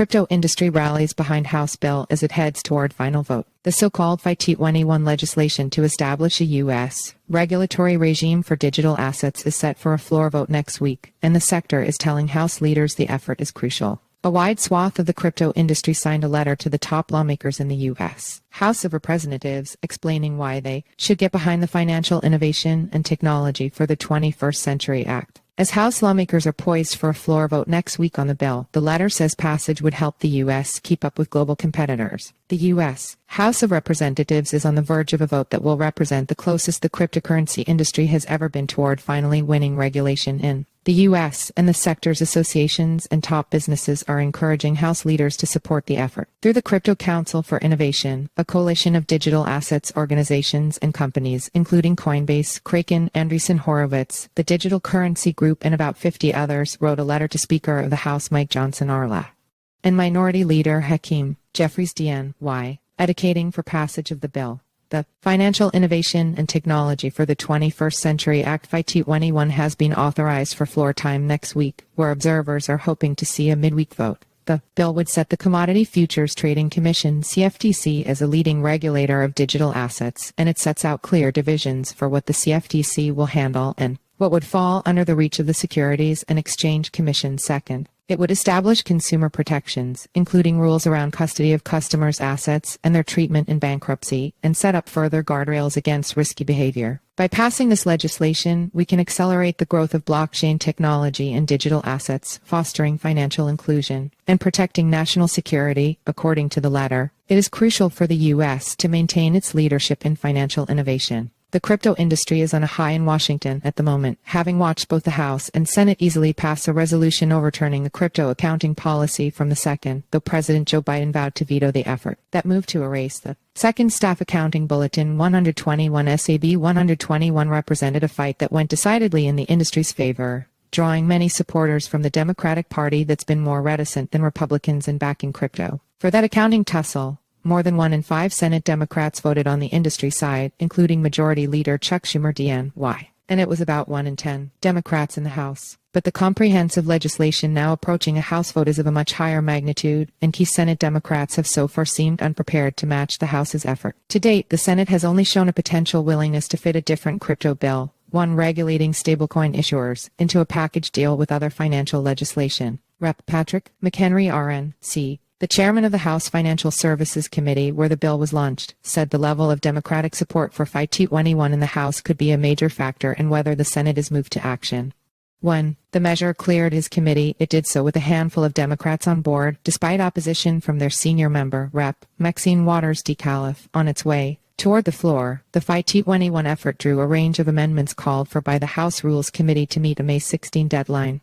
crypto industry rallies behind House bill as it heads toward final vote. The so-called FIT21 legislation to establish a U.S. regulatory regime for digital assets is set for a floor vote next week, and the sector is telling House leaders the effort is crucial. A wide swath of the crypto industry signed a letter to the top lawmakers in the U.S. House of Representatives explaining why they should get behind the Financial Innovation and Technology for the 21st Century Act. As House lawmakers are poised for a floor vote next week on the bill, the letter says passage would help the U.S. keep up with global competitors. The U.S. House of Representatives is on the verge of a vote that will represent the closest the cryptocurrency industry has ever been toward finally winning regulation in the U.S., and the sector's associations and top businesses are encouraging House leaders to support the effort. Through the Crypto Council for Innovation, a coalition of digital assets organizations and companies, including Coinbase, Kraken, Andreessen Horowitz, the Digital Currency Group, and about 50 others, wrote a letter to Speaker of the House Mike Johnson Arla and Minority Leader Hakeem Jeffries DNY, advocating for passage of the bill. The Financial Innovation and Technology for the 21st Century Act FIT21 has been authorized for floor time next week, where observers are hoping to see a midweek vote. The bill would set the Commodity Futures Trading Commission (CFTC) as a leading regulator of digital assets, and it sets out clear divisions for what the CFTC will handle and what would fall under the reach of the Securities and Exchange Commission. Second, it would establish consumer protections, including rules around custody of customers' assets and their treatment in bankruptcy, and set up further guardrails against risky behavior. By passing this legislation, we can accelerate the growth of blockchain technology and digital assets, fostering financial inclusion and protecting national security. According to the letter, it is crucial for the U.S. to maintain its leadership in financial innovation. The crypto industry is on a high in Washington at the moment, having watched both the House and Senate easily pass a resolution overturning the crypto accounting policy from the second, though President Joe Biden vowed to veto the effort. That move to erase the second Staff Accounting Bulletin 121 SAB 121 represented a fight that went decidedly in the industry's favor, drawing many supporters from the Democratic Party that's been more reticent than Republicans in backing crypto. For that accounting tussle, more than 1 in 5 Senate Democrats voted on the industry side, including Majority Leader Chuck Schumer DNY. And it was about 1 in 10 Democrats in the House. But the comprehensive legislation now approaching a House vote is of a much higher magnitude, and key Senate Democrats have so far seemed unprepared to match the House's effort. To date, the Senate has only shown a potential willingness to fit a different crypto bill, one regulating stablecoin issuers, into a package deal with other financial legislation. Rep. Patrick McHenry RNC, the chairman of the House Financial Services Committee, where the bill was launched, said the level of Democratic support for FIT21 in the House could be a major factor in whether the Senate is moved to action. When the measure cleared his committee, it did so with a handful of Democrats on board, despite opposition from their senior member, Rep. Maxine Waters DeCalif. On its way toward the floor, the FIT21 effort drew a range of amendments called for by the House Rules Committee to meet a May 16 deadline.